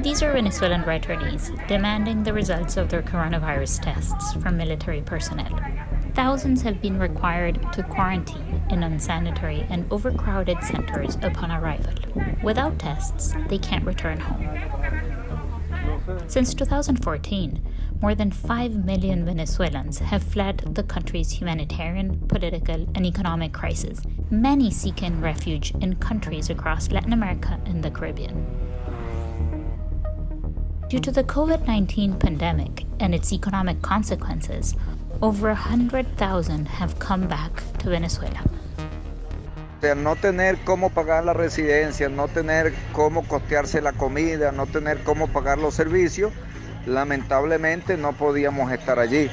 These are Venezuelan returnees demanding the results of their coronavirus tests from military personnel. Thousands have been required to quarantine in unsanitary and overcrowded centers upon arrival. Without tests, they can't return home. Since 2014, more than 5 million Venezuelans have fled the country's humanitarian, political, and economic crisis, many seeking refuge in countries across Latin America and the Caribbean. Due to the COVID-19 pandemic and its economic consequences, over 100,000 have come back to Venezuela. Al no tener cómo pagar la residencia, no tener cómo costearse la comida, no tener cómo pagar los servicios, lamentablemente no podíamos estar allí.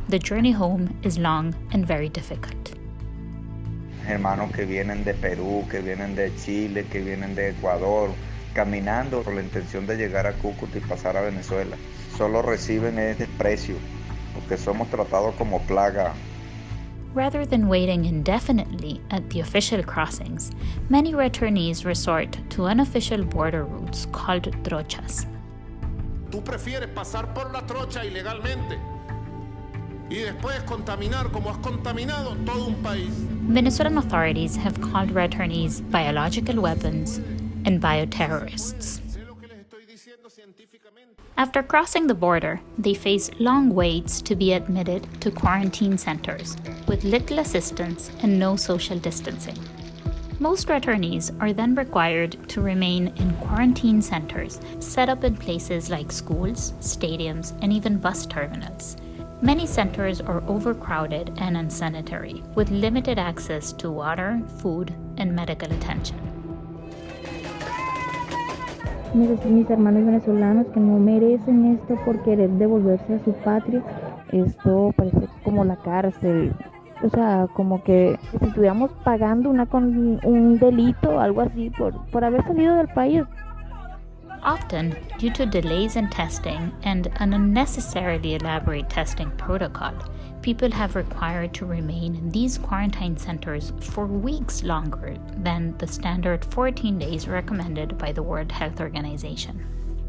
The journey home is long and very difficult. Hermanos que vienen de Perú, que vienen de Chile, que vienen de Ecuador, caminando con la intención de llegar a Cúcuta y pasar a Venezuela. Solo reciben ese desprecio, porque somos tratados como plaga. Rather than waiting indefinitely at the official crossings, many returnees resort to unofficial border routes called trochas. Tú prefieres pasar por la trocha ilegalmente y después contaminar como has contaminado todo un país. Venezuelan authorities have called returnees biological weapons and bioterrorists. After crossing the border, they face long waits to be admitted to quarantine centers with little assistance and no social distancing. Most returnees are then required to remain in quarantine centers set up in places like schools, stadiums, and even bus terminals. Many centers are overcrowded and unsanitary, with limited access to water, food, and medical attention. Mis hermanos venezolanos que no merecen esto por querer devolverse a su patria, esto parece como la cárcel, o sea, como que si estuviéramos pagando un delito o algo así por haber salido del país. Often, due to delays in testing and an unnecessarily elaborate testing protocol, people have required to remain in these quarantine centers for weeks longer than the standard 14 days recommended by the World Health Organization.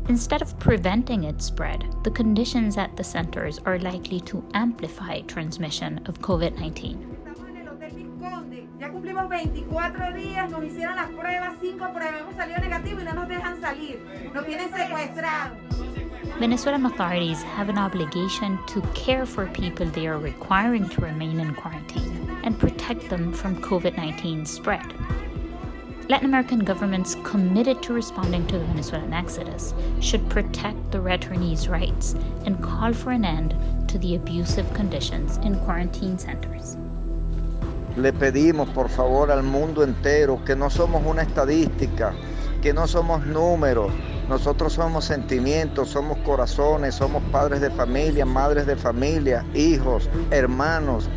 Instead of preventing its spread, the conditions at the centers are likely to amplify transmission of COVID-19. Ya cumplimos 24 días, nos hicieron las pruebas, 5 pruebas, hemos salido negativo y no nos dejan salir, nos tienen secuestrados. Venezuelan authorities have an obligation to care for people they are requiring to remain in quarantine and protect them from COVID-19 spread. Latin American governments committed to responding to the Venezuelan exodus should protect the returnees' rights and call for an end to the abusive conditions in quarantine centers. Le pedimos por favor al mundo entero que no somos una estadística, que no somos números, nosotros somos sentimientos, somos corazones, somos padres de familia, madres de familia, hijos, hermanos,